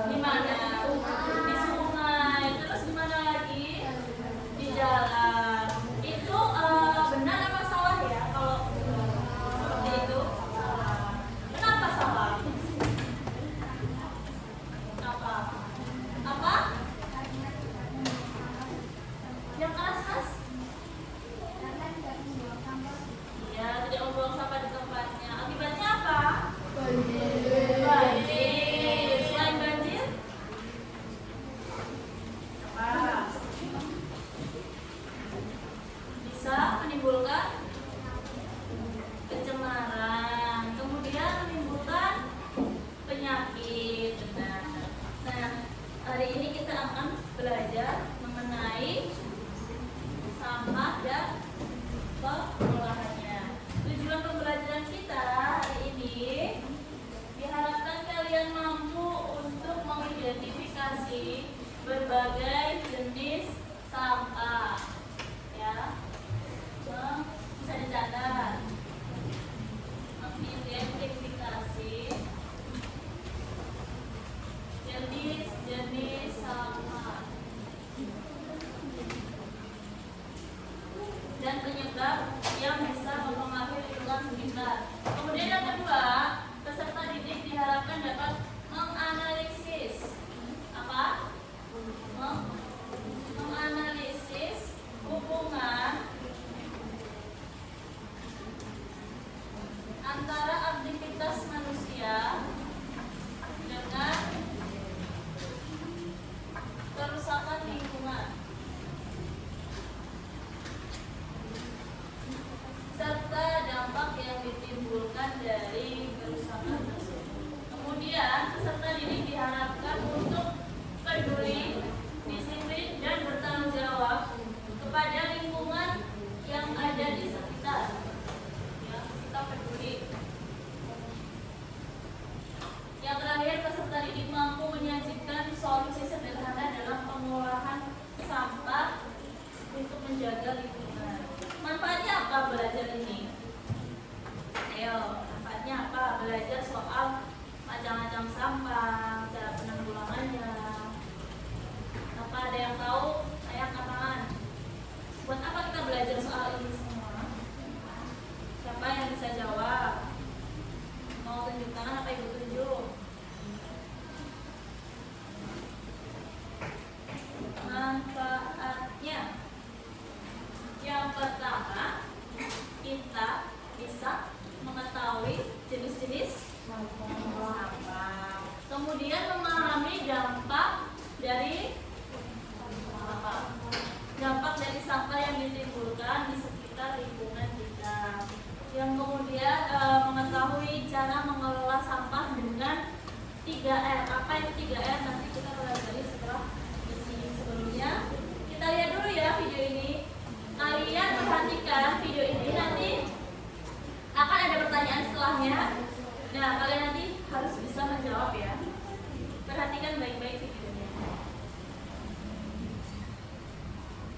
Di mana? Di sungai. Terus di mana lagi? Di jalan. Itu benar apa salah ya? Kalau seperti itu salah. Kenapa salah? Apa? Apa? Yang keras mas? Iya, tidak membuang sampah di tempatnya. Akibatnya apa? Banjir. Selain banjir, apa? Bisa menimbulkan pencemaran, kemudian menimbulkan penyakit. Nah, hari ini kita akan belajar mengenai sampah dan pengolahannya. Tujuan pembelajaran kita hari ini diharapkan kalian mampu untuk mengidentifikasi berbagai jenis sampah. Ya, bisa dicatat. Mengidentifikasi jenis-jenis sampah dan penyebab yang bisa mempengaruhi lingkungan sekitar. Kemudian yang kedua, peserta didik diharapkan dapat menganalisis apa? Menganalisis hubungan antara aktivitas manusia dengan kerusakan lingkungan serta dampak yang ditimbulkan dari kerusakan tersebut. Kemudian peserta didik diharapkan untuk peduli, disiplin, dan bertanggung jawab kepada lingkungan yang ada di sekitar. Ya, kita peduli. Yang terakhir, peserta didik mampu menyajikan solusi sederhana dalam pengolahan sampah untuk menjaga lingkungan. Manfaatnya apa belajar ini? Ayo, manfaatnya apa? Belajar soal macam-macam sampah, cara penanggulangannya. Apa ada yang tahu? Saya angkat tangan. Buat apa kita belajar soal ini semua? Siapa yang bisa jawab? Mau tunjuk tangan apa ibu tunjuk? Manfaatnya yang pertama, kita bisa mengetahui jenis-jenis sampah. Kemudian memahami dampak dari apa? Dampak dari sampah yang ditimbulkan di sekitar lingkungan kita. Yang kemudian mengetahui cara mengelola sampah dengan 3R. Apa itu 3R? Nanti kita pelajari setelah ini. Sebelumnya kita lihat dulu ya video ini. Kalian perhatikan video ini, nanti akan ada pertanyaan setelahnya. Nah, kalian nanti harus bisa menjawab ya. Perhatikan baik-baik videonya.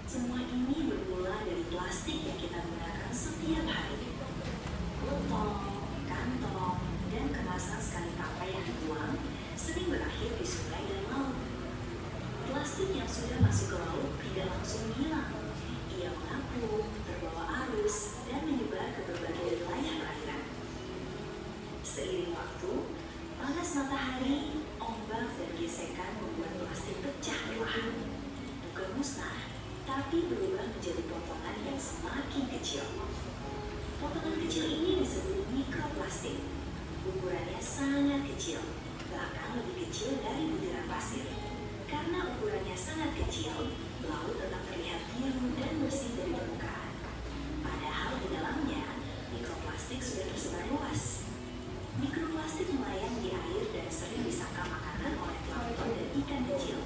Semua ini bermula dari plastik yang kita gunakan setiap hari. Botol, kantong, dan kemasan sekali pakai yang dibuang sering berakhir di sungai dan laut. Plastik yang sudah masuk ke laut tidak langsung hilang. Ia mengapung, terbawa arus, dan menyebar ke berbagai wilayah perairan. Seiring waktu, panas matahari, ombak, dan gesekan membuat plastik pecah perlahan. Bukan musnah, tapi berubah menjadi potongan yang semakin kecil. Potongan kecil ini disebut mikroplastik. Ukurannya sangat kecil, bahkan lebih kecil dari butiran pasir. Karena ukurannya sangat kecil, laut tetap terlihat biru dan bersih dari permukaan. Padahal di dalamnya, mikroplastik sudah tersebar luas. Mikroplastik melayang di air dan sering disangka makanan oleh plankton dan ikan kecil.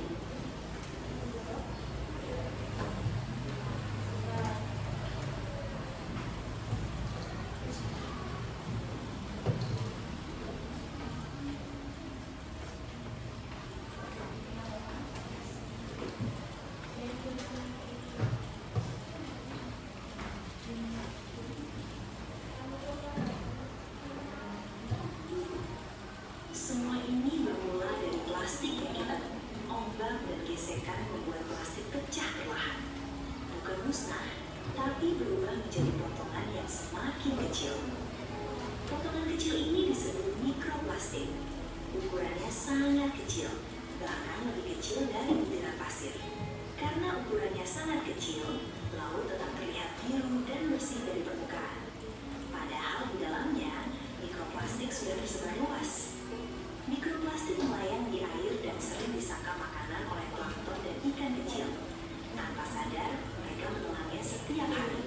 Semua ini gesekan membuat plastik pecah perlahan. Bukan musnah, tapi berubah menjadi potongan yang semakin kecil. Potongan kecil ini disebut mikroplastik. Ukurannya sangat kecil, bahkan lebih kecil dari butiran pasir. Karena ukurannya sangat kecil, laut tetap terlihat biru dan bersih dari permukaan. Padahal di dalamnya, mikroplastik sudah tersebar luas. Mikroplastik melayang di air dan sering disangka makanan oleh plankton dan ikan kecil. Tanpa sadar, mereka menelannya setiap hari.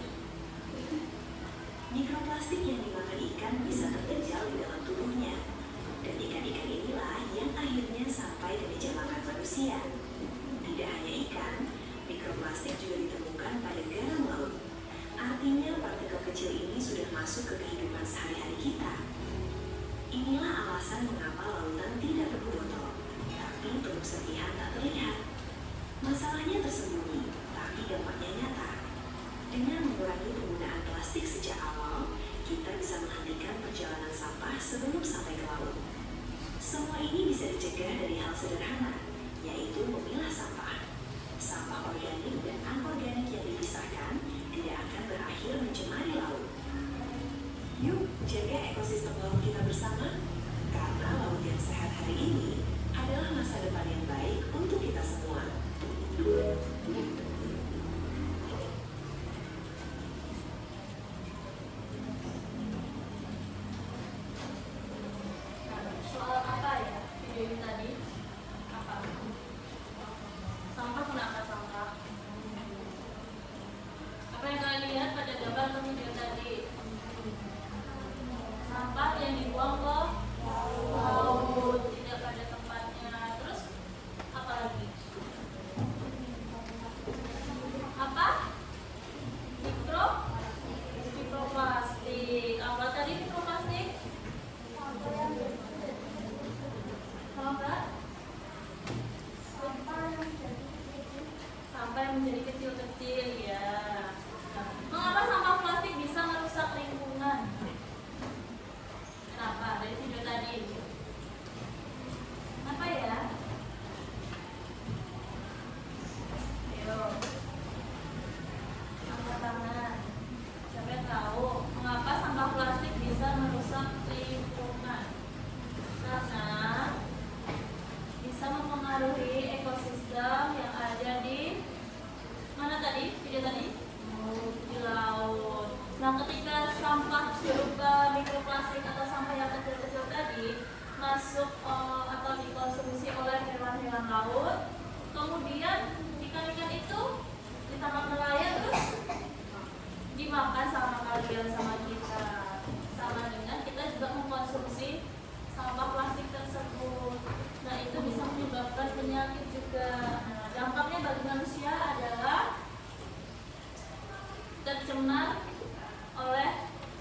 Mikroplastik yang dimakan ikan bisa terjejal di dalam tubuhnya. Dan ikan-ikan inilah yang akhirnya sampai di meja makan manusia. Tidak hanya ikan, mikroplastik juga ditemukan pada garam laut. Artinya partikel kecil ini sudah masuk ke kehidupan sehari-hari kita. Inilah alasan mengapa lautan tidak penuh botol, tapi penuh serpihan tak terlihat. Masalahnya tersembunyi, tapi dampaknya nyata. Dengan mengurangi penggunaan plastik sejak awal, kita bisa menghentikan perjalanan sampah sebelum sampai ke laut. Semua ini bisa dicegah dari hal sederhana, yaitu memilah sampah. Sampah organik dan anorganik yang dipisahkan tidak akan berakhir mencemari laut. Yuk, jaga ekosistem laut kita bersama, karena laut yang sehat hari ini adalah masa depan yang baik untuk kita semua. Soal apa ya video ini tadi? Apa? Sampah, kenapa sampah? Apa yang kalian lihat pada gambar atau video tadi? Sampah yang dibuang ke laut, tidak pada tempatnya. Terus apa lagi? Apa? Mikroplastik. Apa tadi mikroplastik? Apa? Sampah yang menjadi kecil-kecil ya. Mengapa sampah plastik bisa merusak lingkungan? Kenapa? Dari video tadi. Apa ya? Ayo. Angkat tangan. Siapa yang tahu mengapa sampah plastik bisa merusak lingkungan? Karena bisa mempengaruhi ekosistem yang ada di mana tadi? Video tadi? Di laut. Nah, ketika sampah berupa mikroplastik atau sampah yang kecil-kecil tadi masuk atau dikonsumsi oleh hewan-hewan laut, kemudian ikan-ikan itu ditangkap nelayan terus dimakan sama kalian, sama kita. Sama dengan kita juga mengkonsumsi sampah plastik tersebut. Nah, itu bisa menyebabkan penyakit juga. Nah, dampaknya bagi manusia adalah tercemar oleh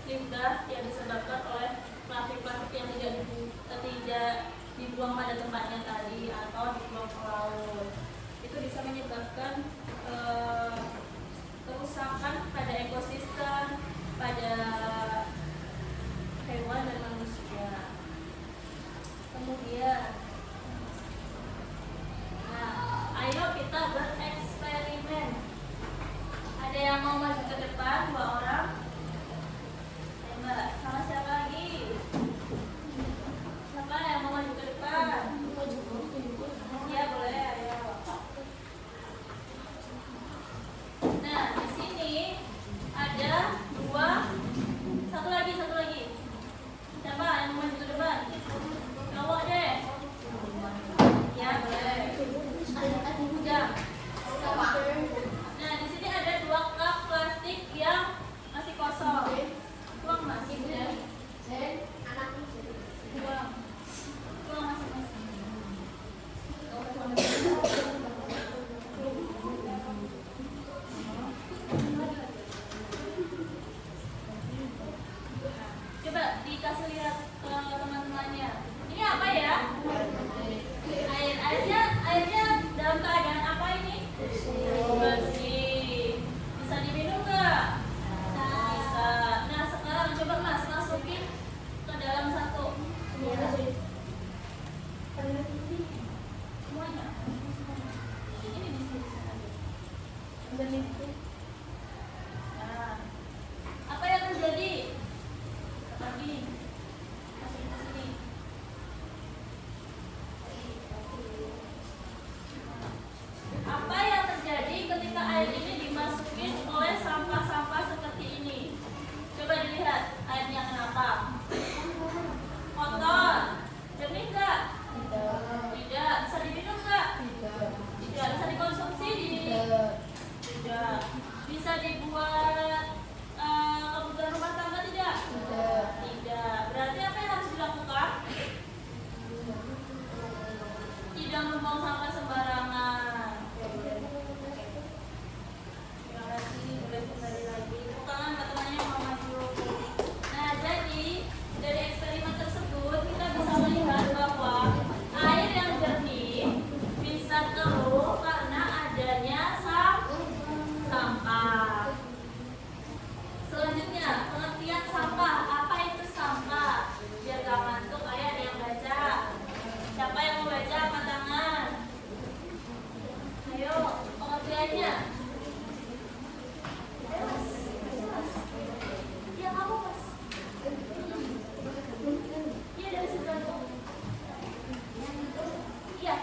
limbah yang disebabkan oleh plastik-plastik yang tidak dibuang pada tempatnya tadi atau dibuang ke laut. Itu bisa menyebabkan kerusakan pada ekosistem, pada hewan dan manusia. Kemudian, nah, ayo kita bereksperimen. Ada yang mau maju ke depan? 2 orang. Ayo Mbak, sama siapa lagi? Siapa yang mau maju ke depan? Iya boleh, ayo. Nah, di sini ada 2. Satu lagi. Siapa yang mau maju ke depan? Cowok deh. Ya boleh. Ya. Nah, di sini ada 2 cup plastik yang masih kosong. Tuang Mas. Ya. Tuang masing-masing. Coba dikasih lihat ke teman-temannya. Ini apa ya? Airnya dalam keadaan apa ini? Bersih. Bisa diminum nggak? Bisa. Nah, sekarang coba Mas masukin ke dalam satu. Semuanya. Ini di sini aja. Jernih itu. Nah, apa yang terjadi? Lagi. Masih di sini. Apa yang terjadi ketika air ini dimasukin oleh sampah-sampah seperti ini? Coba dilihat airnya kenapa? Kotor. Jernih nggak? Tidak. Bisa diminum nggak? Tidak. Bisa dikonsumsi? Tidak. Bisa dibuat kebutuhan rumah tangga tidak? Tidak. Berarti apa yang harus dilakukan? Tidak membuang sampah sembarangan. Terima kasih. Boleh kembali lagi. Tepuk tangan buat temannya yang mau maju. Nah, jadi dari eksperimen tersebut kita bisa melihat bahwa air yang jernih bisa keruh karena adanya sampah. Selanjutnya, pengertian sampah. Apa itu sampah? Biar gak ngantuk, ayo ada yang baca. Siapa yang mau baca? Angkat tangan. Ayo, pengertiannya. Ya, kamu pas. Iya, dari sebelah tuh. Iya.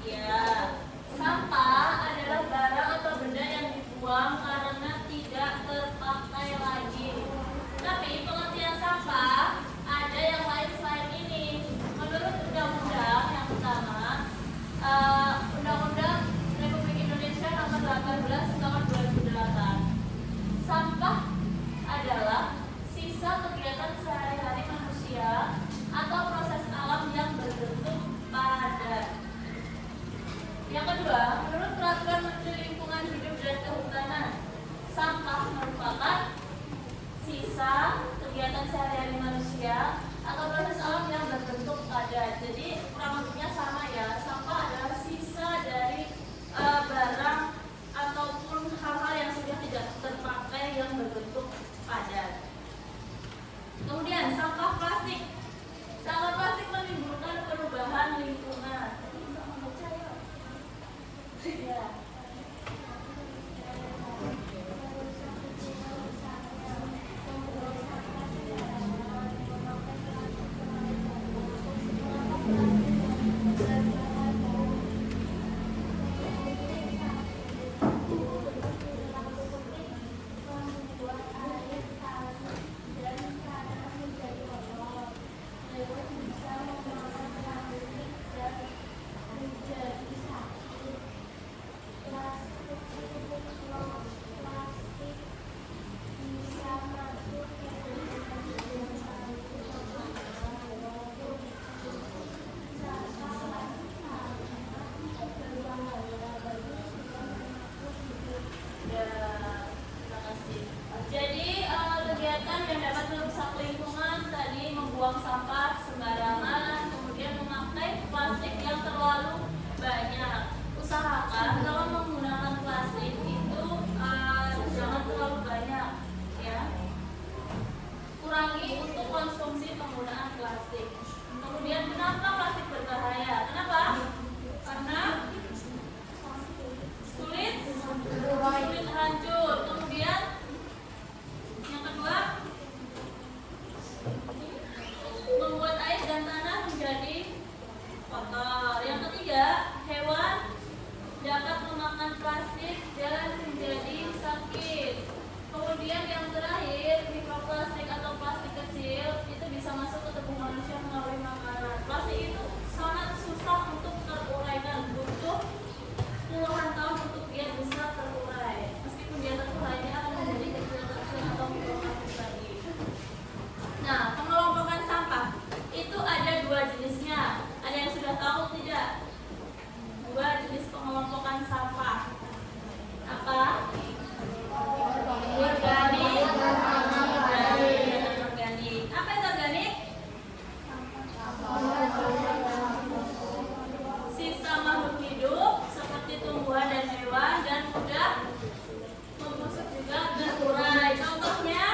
Ya, sampah adalah barang atau benda yang dibuang karena tidak terpakai lagi. Tapi pengertian sampah ada yang lain selain ini. Menurut undang-undang yang pertama, Undang-Undang Republik Indonesia Nomor 18 Tahun 2008, sampah adalah sisa kegiatan sehari-hari manusia atau proses alam yang berbentuk padat. Yang kedua, menurut Peraturan Menteri Lingkungan Hidup dan Kehutanan, sampah merupakan sisa kegiatan sehari-hari manusia atau proses alam yang berbentuk padat. Jadi kurang lebihnya sama ya. Sampah adalah sisa dari barang ataupun hal-hal yang sudah tidak terpakai yang berbentuk padat. Kemudian sampah plastik. Sampah plastik menimbulkan perubahan lingkungan. Ya. Membuang sampah sembarangan, kemudian memakai plastik yang terlalu banyak. Usahakan kalau menggunakan plastik itu jangan terlalu banyak, ya. Kurangi untuk konsumsi penggunaan plastik. Kemudian kenapa plastik berbahaya? Kenapa? Karena sulit hancur. Kemudian yang kedua, membuat air dan tanah menjadi kotor. Yang ketiga, hewan dapat memakan plastik dan menjadi sakit. Kemudian yang terakhir, mikroplastik atau plastik kecil itu bisa masuk ke tubuh manusia melalui makanan. Plastik itu sangat susah untuk teruraikan, butuh puluhan tahun untuk dia bisa terurai. Meskipun dia terurai, dia akan menjadi kecil-kecil atau mikroplastik lagi. Nah, pengelompokan sampah itu ada dua jenisnya. Ada yang sudah tahu tidak? Dua jenis pengelompokan sampah. Apa? Organik dan organik. Apa itu organik? Sisa makhluk hidup seperti tumbuhan dan hewan dan mudah membusuk juga terurai. Contohnya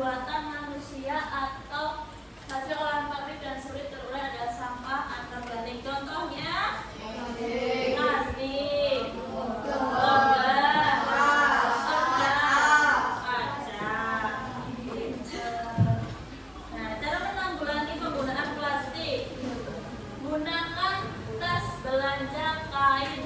buatan manusia atau hasil olahan pabrik dan sulit terurai adalah sampah antar plastik. Contohnya plastik, logam, kaca. Nah, cara menanggulangi penggunaan plastik: gunakan tas belanja kain.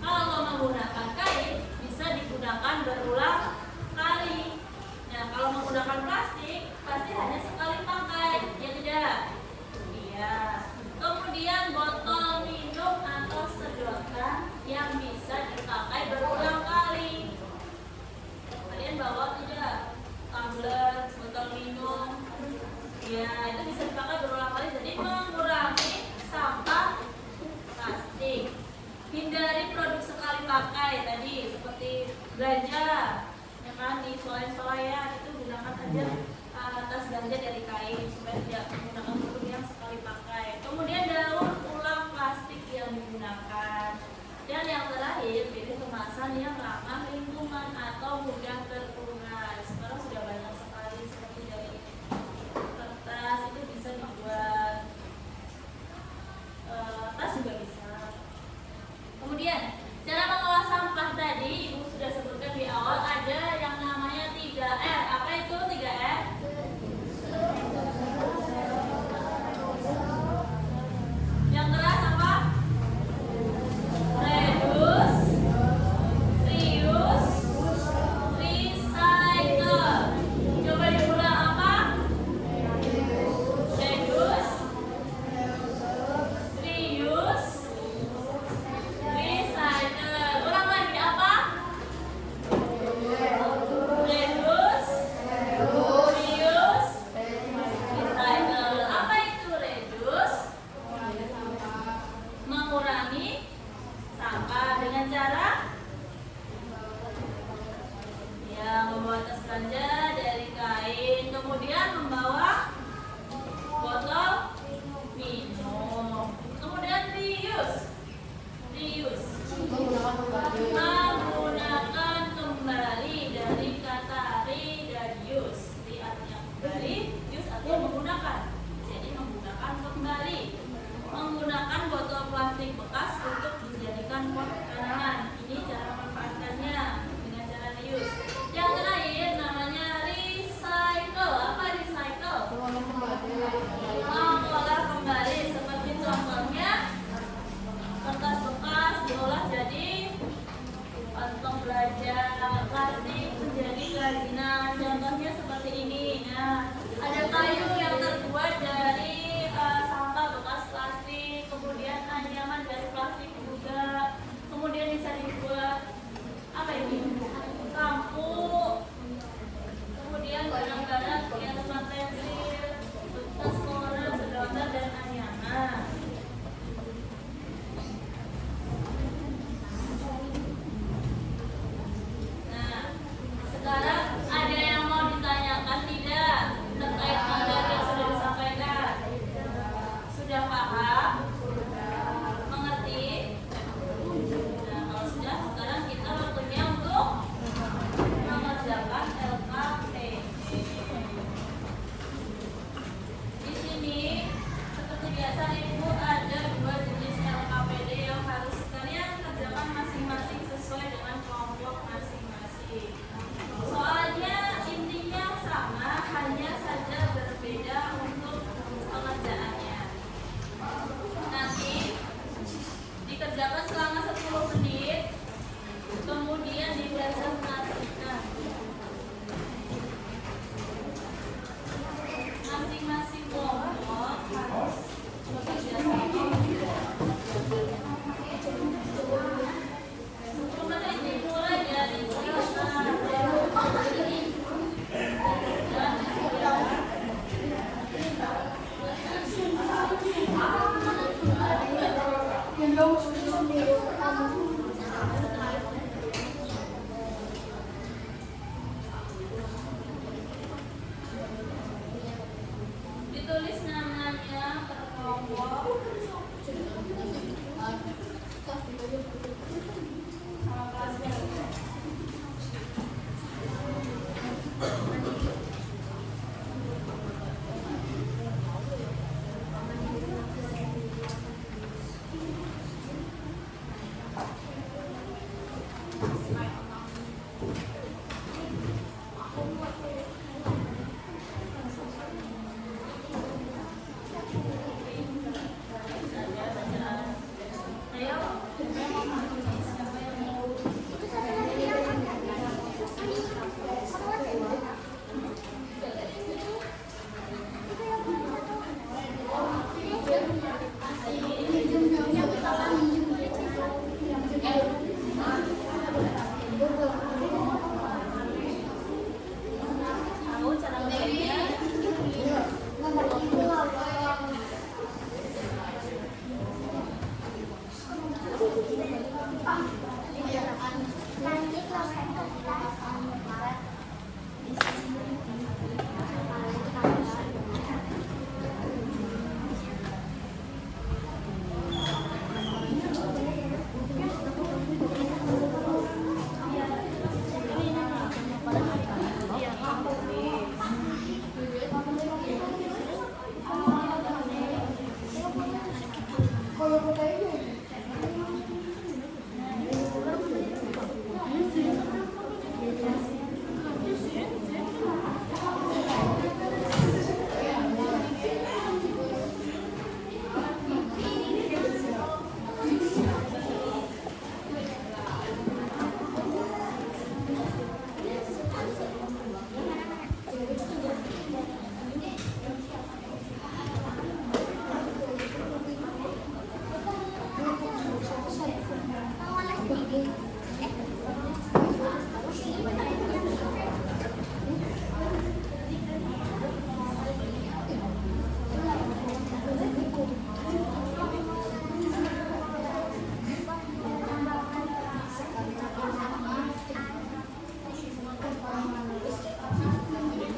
Kalau menggunakan kain bisa digunakan berulang kali. Nah, kalau menggunakan plastik pasti hanya sekali pakai, ya tidak? Iya. Kemudian botol minum atau sedotan yang bisa dipakai berulang kali. Kalian bawa tidak? Tumbler, botol minum. Ya, itu bisa dipakai berulang kali. Jadi mengurangi sampah plastik. Hindari produk sekali pakai tadi seperti belanja, ya kan, di swalayan itu gunakan aja tas belanja dari kain supaya tidak menggunakan produk yang sekali pakai. Kemudian daur ulang plastik yang digunakan. Dan yang terakhir, pilih kemasan yang ramah lingkungan atau mudah terurai. Sekarang sudah banyak sekali seperti dari kertas itu bisa dibuat tas juga bisa. Kemudian cara mengolah sampah tadi Ibu sudah sebutkan di awal, ada yang namanya 3R.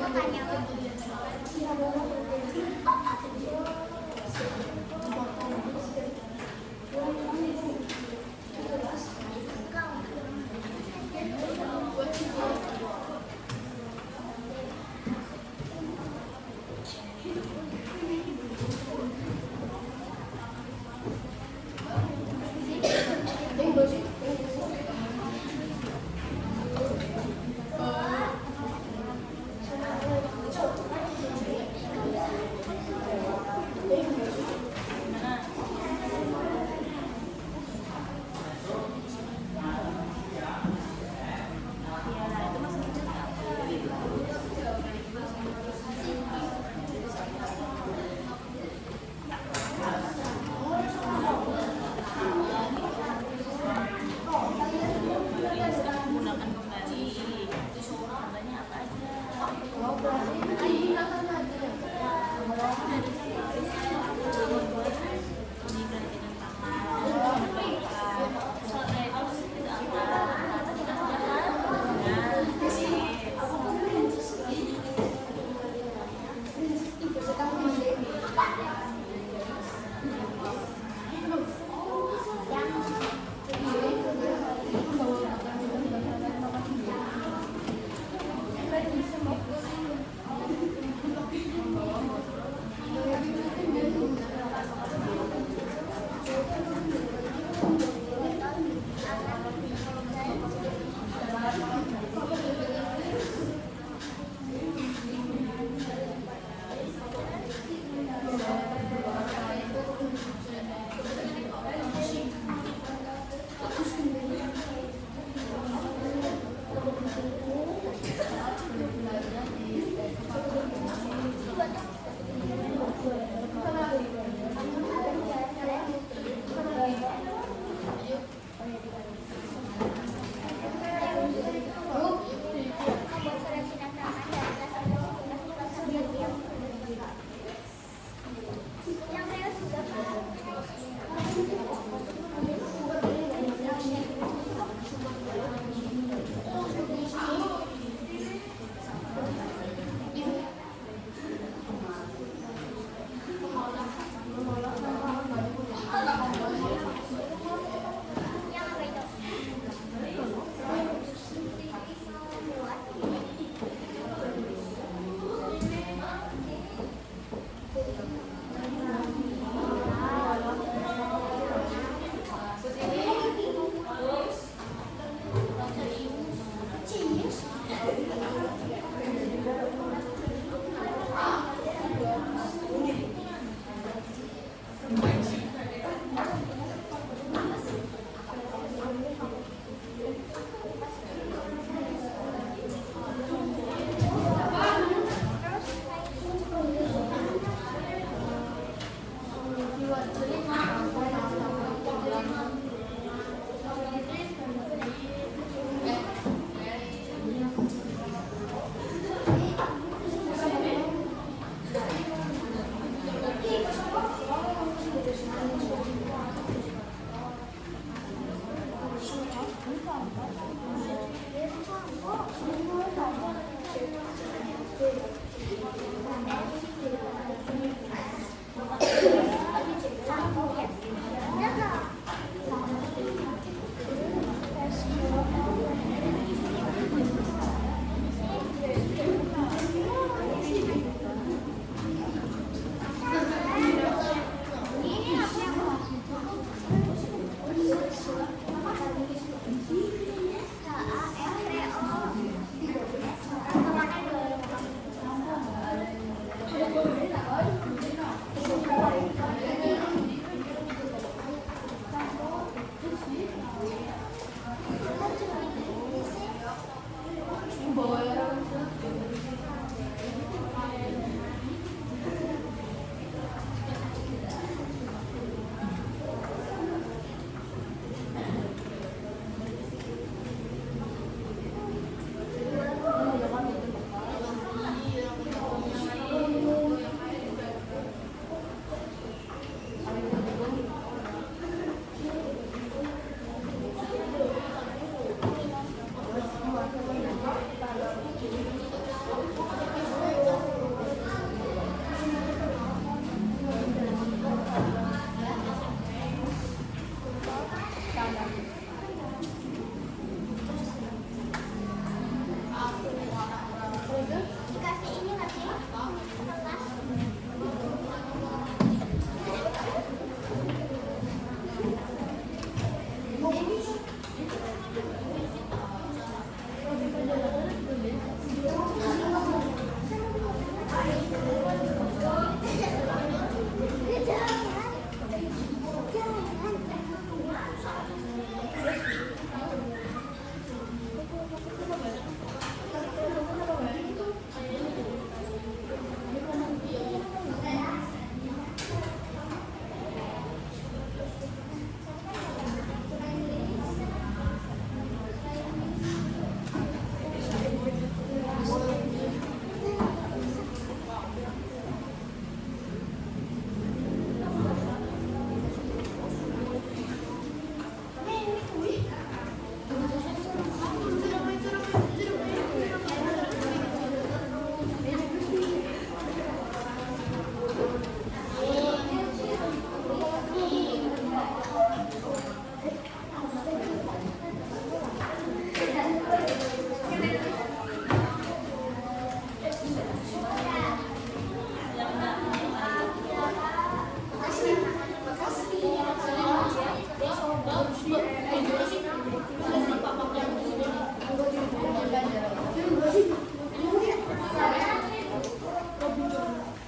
tanya lagi.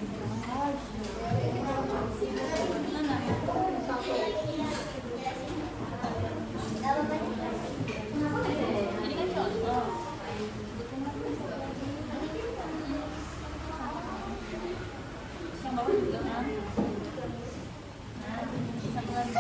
Ini kan contoh. Yang bawah juga kan. Nah, satu lagi.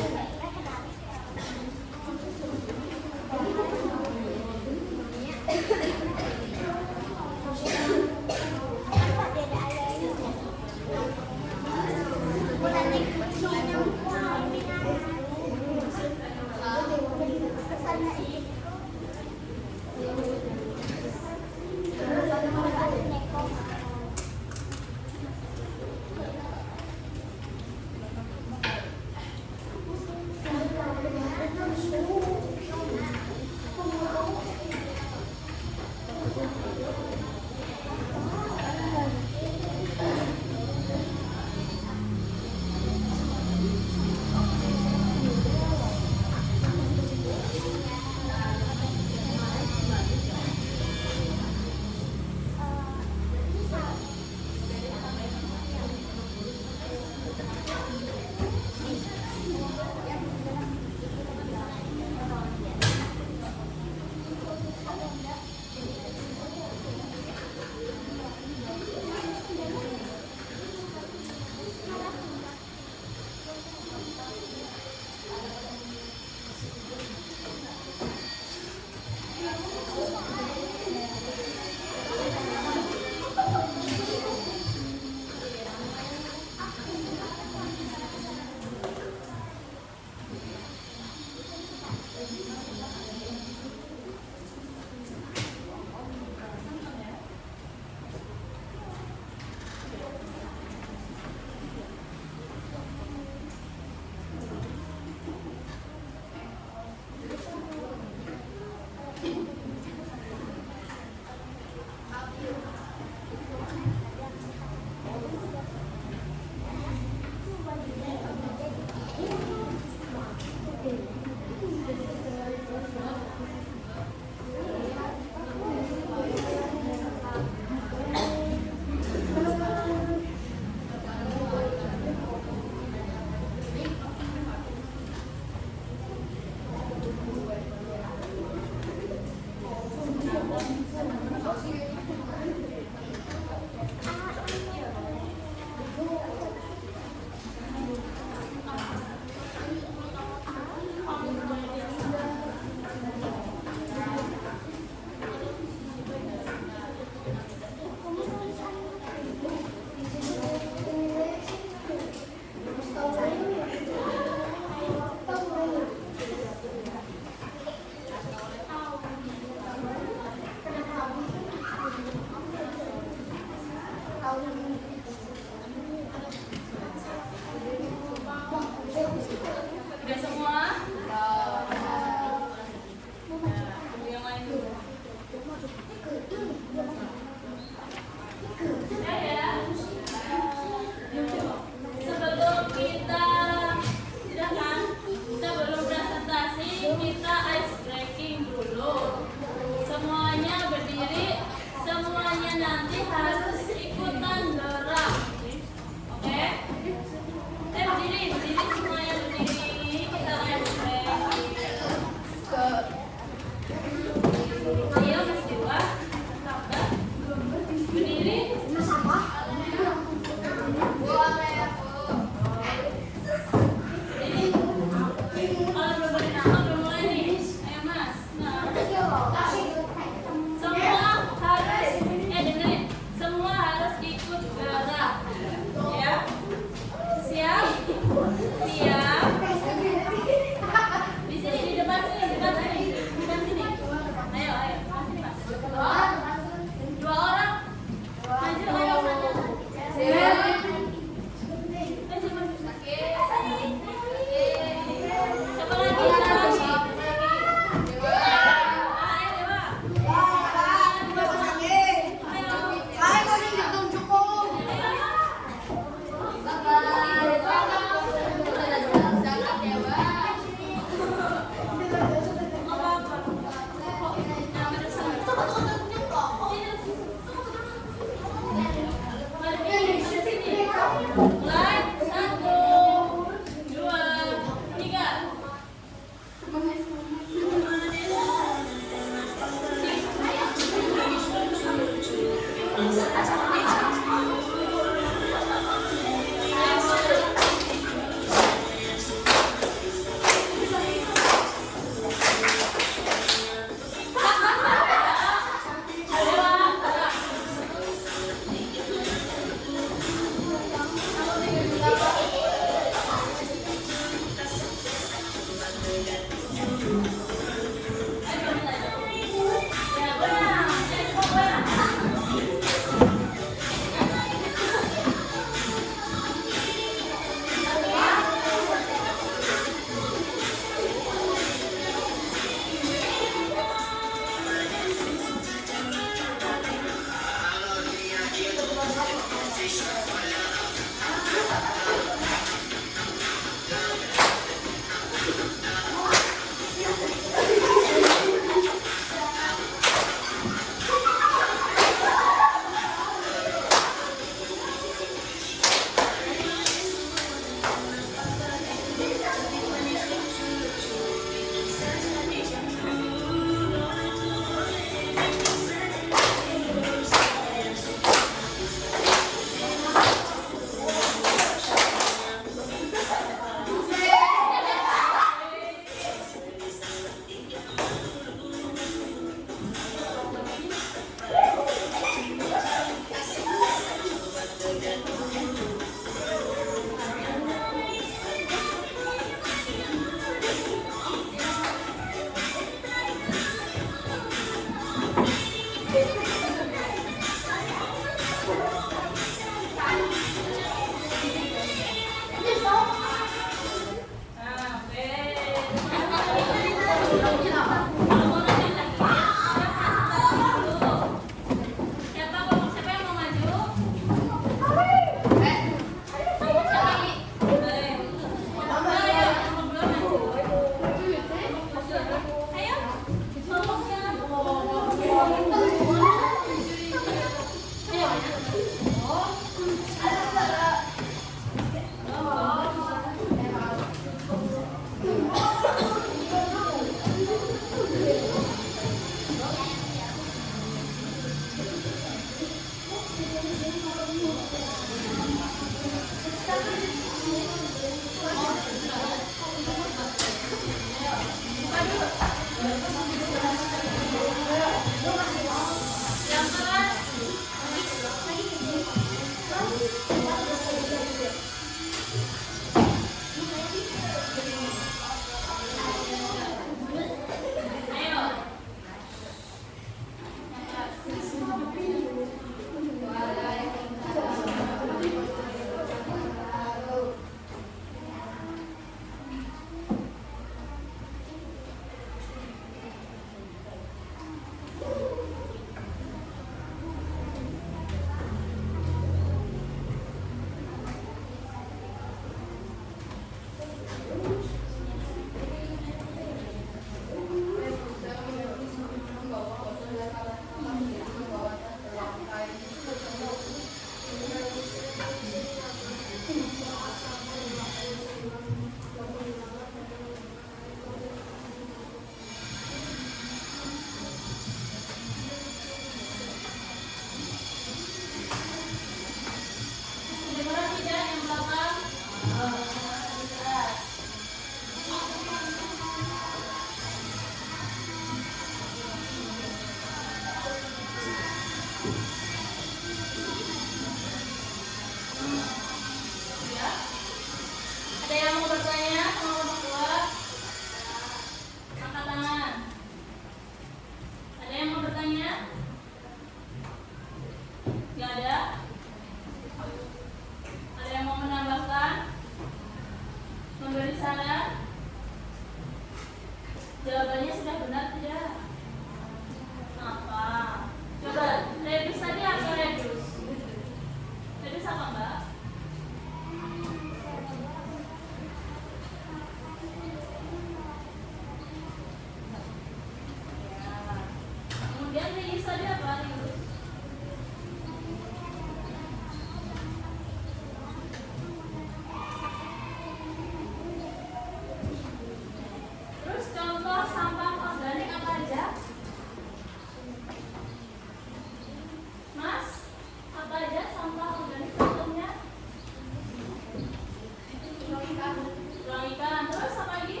Tulang ikan. Terus apa lagi?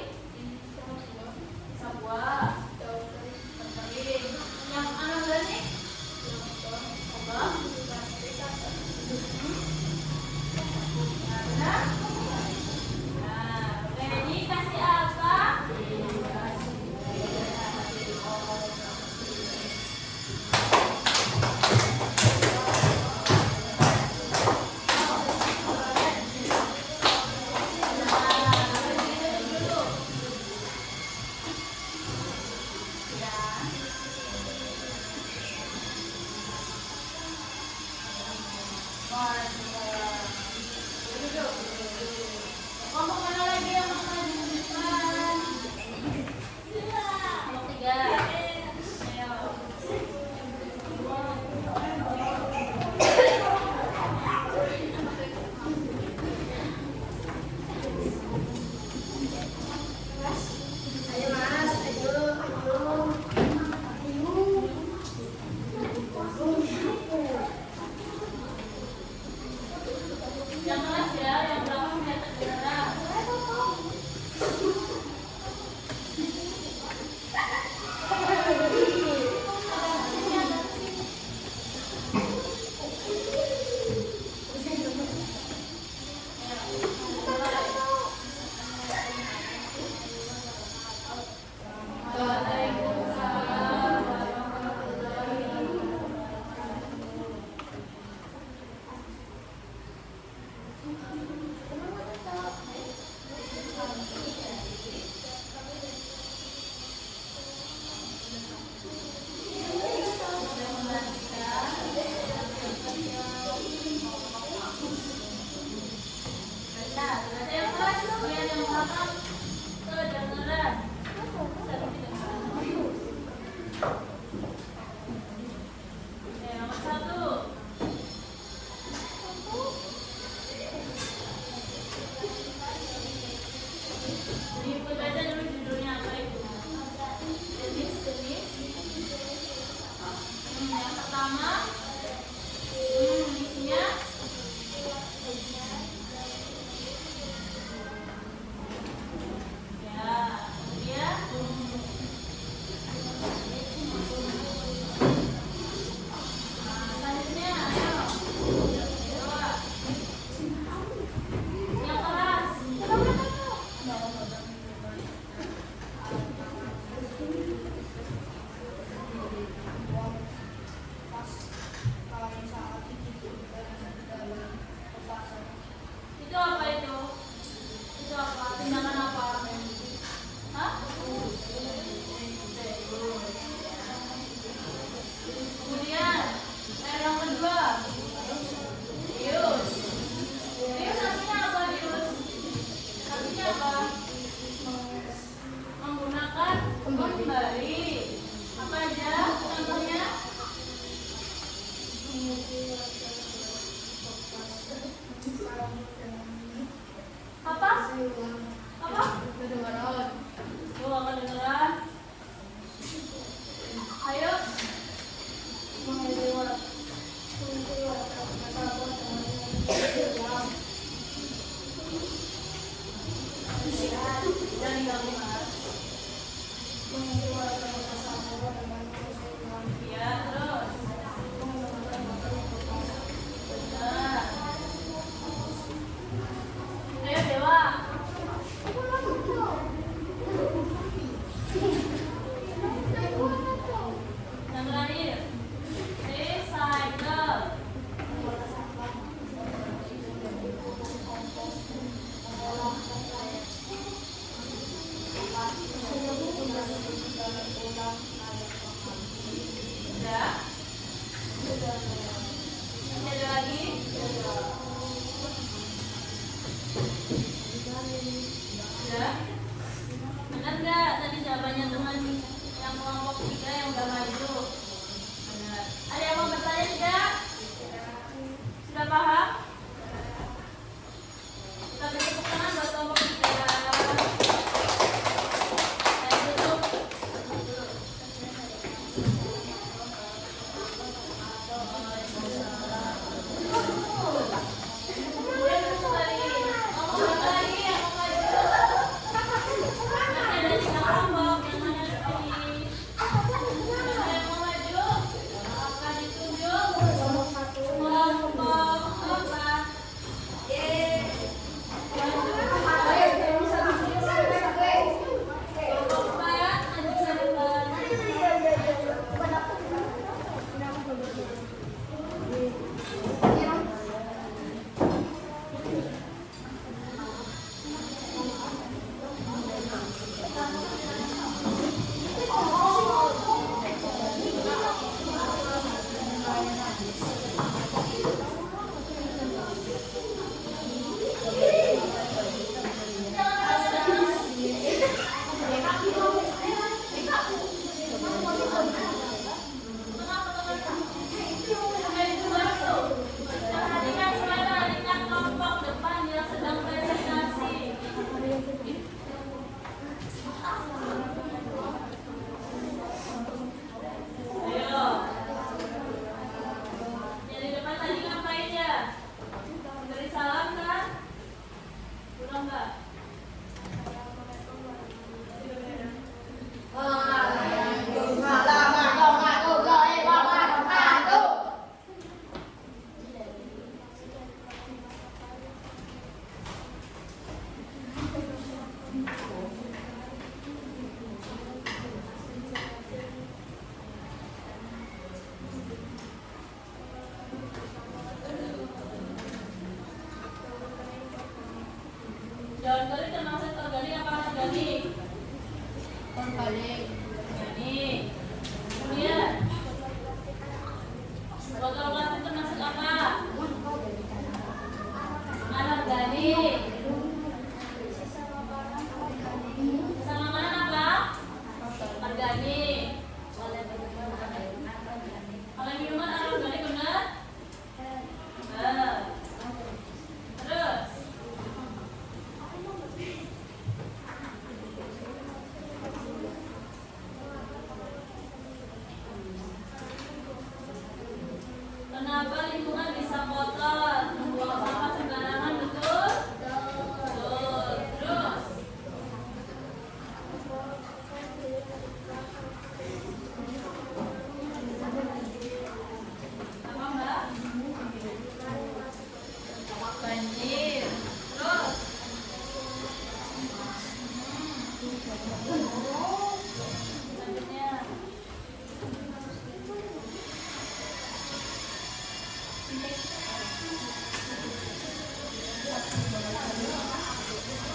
Bisa buah. Kering. Yang anak berani? Apa? Nah, Reni kasih apa? Kelompok mana lagi yang mau lanjutkan? Kelompok 3. Ayo. Yang kelas ya, yang belakang kelihatan beneran. Nah, ada yang kelas kemudian yang belakang kedengeran. Nomor 1. Diikut aja dulu judulnya apa itu? Jenis. Yang pertama, isinya. Ya, kemudian selanjutnya, ayo. Dua. Yang keras. Itu apa itu? Itu apa? Tindakan apa? Hah? Kemudian, yang kedua. Bius. Bius artinya apa, Bius? Artinya apa? Menggunakan kembali. Apa aja contohnya? Apa? Apa? Tuh, kedengeran. Ayo. Jangan diganggu, Mas. Ya, terus. Benar. Ayo, Dewa. Yang terakhir. Recycle. Sudah? Masih ada lagi? Sudah? Benar nggak tadi jawabannya teman yang kelompok 3 yang udah maju? Benar. Ada yang mau bertanya tidak? Sudah paham? Kita beri tepuk tangan buat kelompok 3. Saya tutup. Kemudian tutup lagi. Ngomong apa lagi yang Daun kering termasuk organik apa anorganik? Organik. Organik. Kemudian botol plastik termasuk apa? Anorganik. Sama mana apa? Organik. Kalau minuman anorganik benar? Benar. Terus kenapa lingkungan bisa kotor? Membuang sampah sembarangan, betul? Betul. Terus apa mbak? Banjir. Terus selanjutnya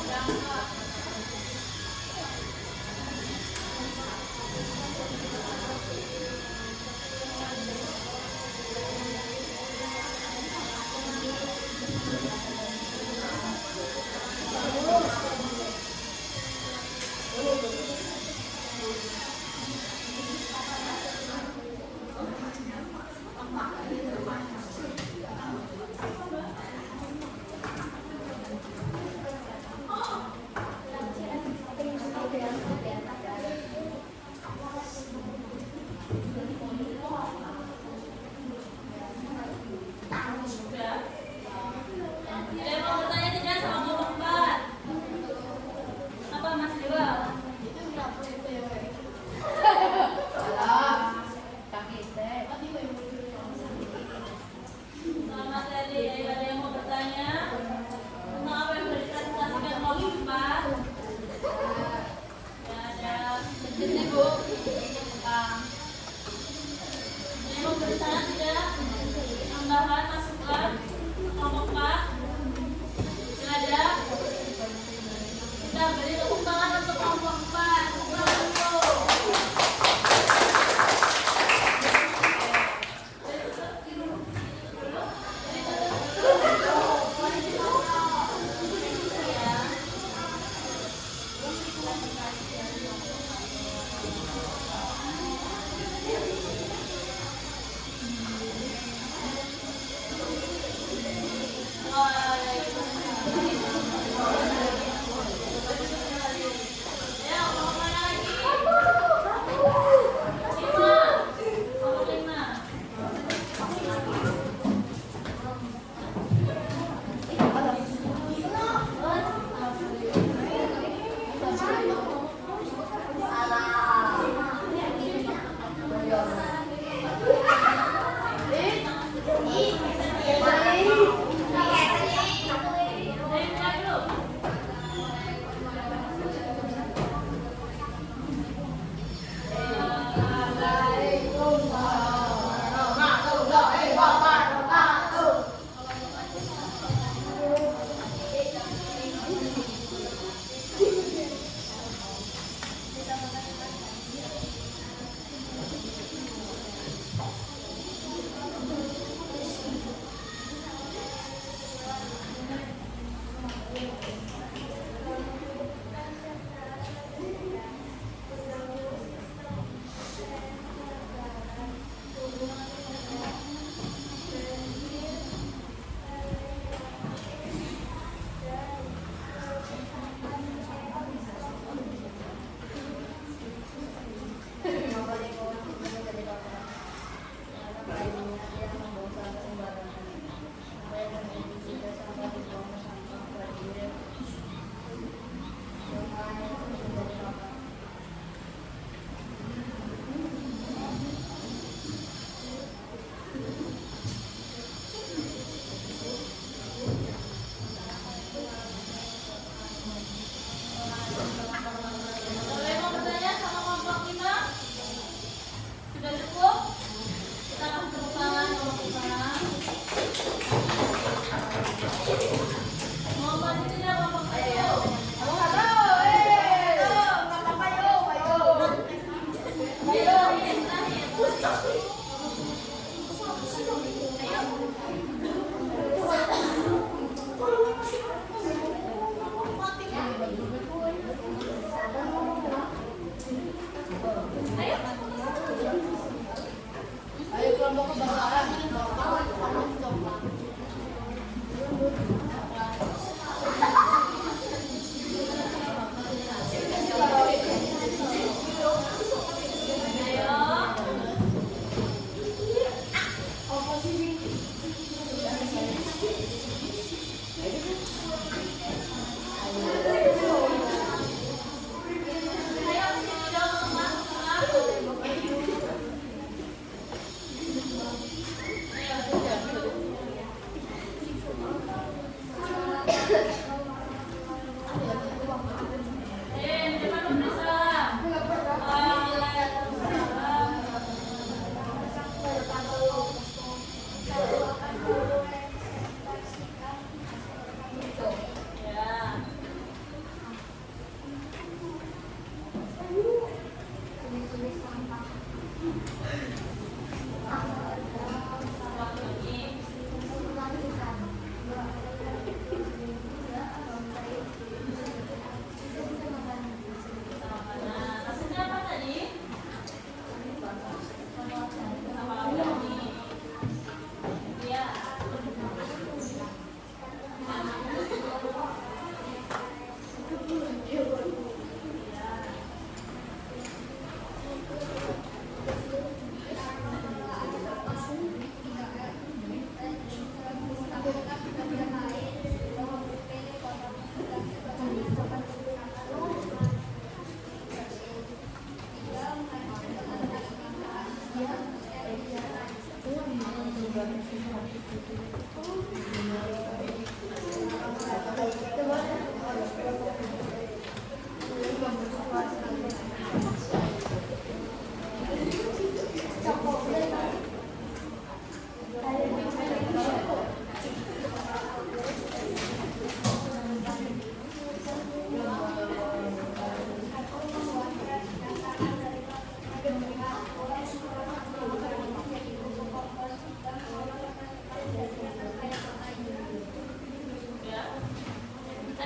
dampak. Sudah. Ada yang mau bertanya tidak sama kelompok 4? Apa Mas Dewa? Salah. Kaki teh. Selamat tadi. Ada yang mau bertanya tentang apa yang sudah dipresentasikan kelompok 4? Ya, ada. Jadi Bu. Ada yang mau bertanya tidak? Tambahan masukan kelompok 4? Tidak ada. Kita beri tepuk tangan untuk kelompok 4. Bravo.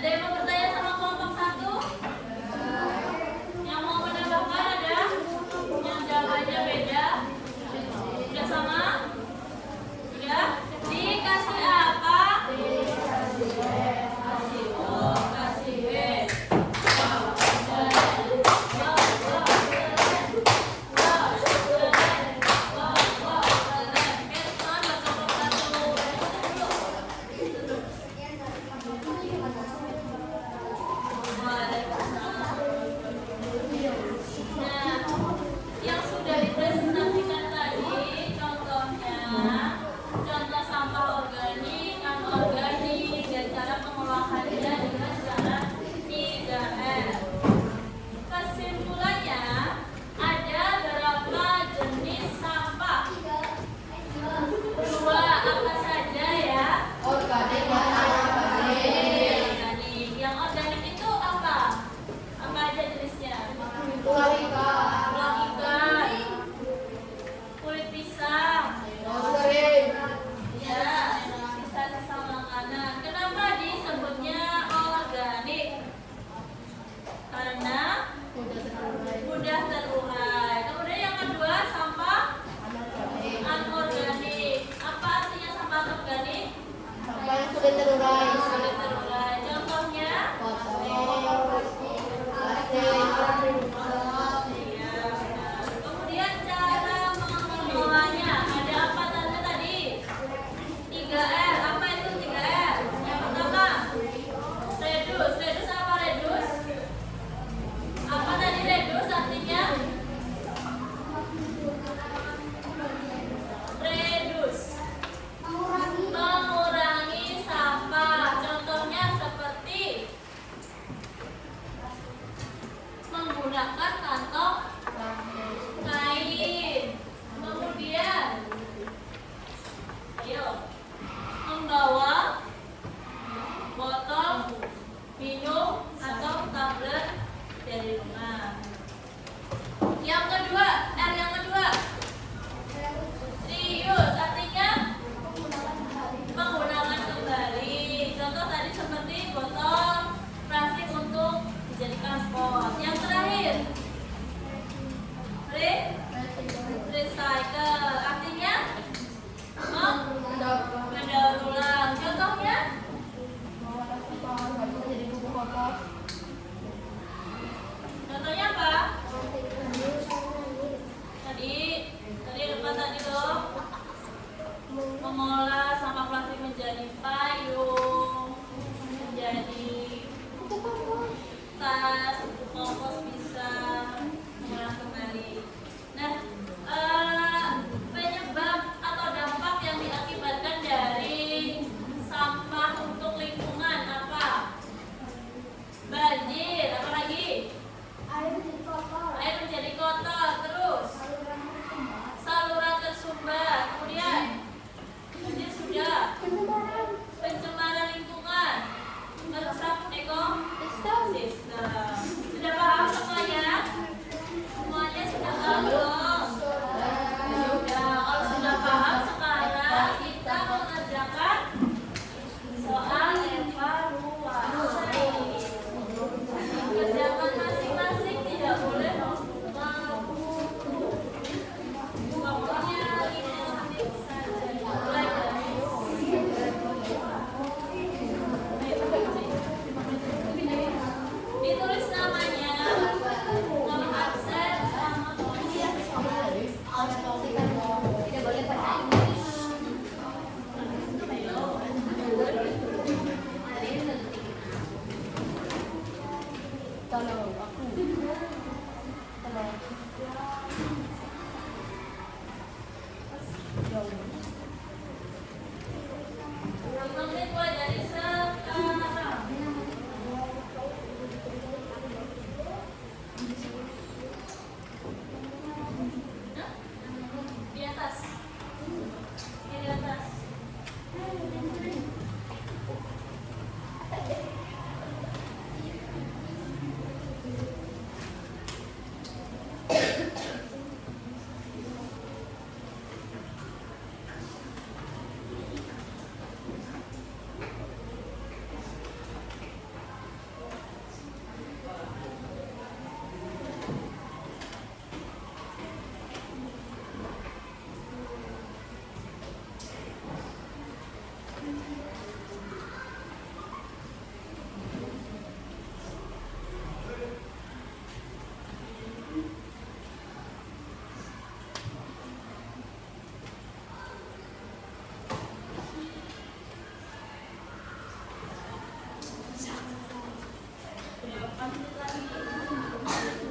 Ada yang mau bertanya sama kelompok 1? Yang mau menambahkan ada? Yang jawabannya beda? Udah sama? Udah? Dikasih apa? Kasih O, kasih W. Wow, keren. Wow, wow, keren. Wow, keren. Wow, wow, keren. Oke, teman-teman, buat kelompok 1. Nah, yang sudah dipresentasikan tadi contohnya, contoh sampah organik, anorganik, dan cara pengolahannya dengan cara 3R. Kesimpulannya, ada berapa jenis sampah? 2, apa saja ya? Organik dan anorganik. Organik. Yang organik itu apa? Apa aja jenisnya? Tulang ikan. Tulang ikan, kulit pisang, Nasi goreng. ya, sisa-sisa makanan. Kenapa disebutnya organik? Karena Udah terurai. mudah terurai. Kemudian yang kedua, sampah Anorganik. anorganik. Apa artinya sampah anorganik? Sampah yang sudah terurai. Sulit terurai. Contohnya? Kotor. Plastik. Iya, benar. Kemudian cara mengolahnya. Ada apa tanda tadi? 3R. Apa itu 3R? Yang pertama, redus. Redus apa redus? Apa tadi redus artinya? Redus. Mengurangi sampah. Contohnya seperti menggunakan kantong kain. Kemudian, ayo, membawa botol minum atau tumbler dari rumah. Yang kedua, R yang kedua, reuse artinya menggunakan kembali. Contoh tadi seperti botol plastik untuk dijadikan pot. Yang terakhir, recycle artinya mendaur ulang. Contohnya contohnya apa? Tadi depan tadi loh, mengolah sampah plastik menjadi payung, menjadi tas, kompos bisa mengolah kembali. Nah, penyebab atau dampak yang diakibatkan dari sampah untuk lingkungan apa? Banjir, apa lagi? Air menjadi kotor, terus saluran tersumbat, kemudian ini sudah pencemaran lingkungan, merusak ekosistem. Sudah paham 5 menit lagi.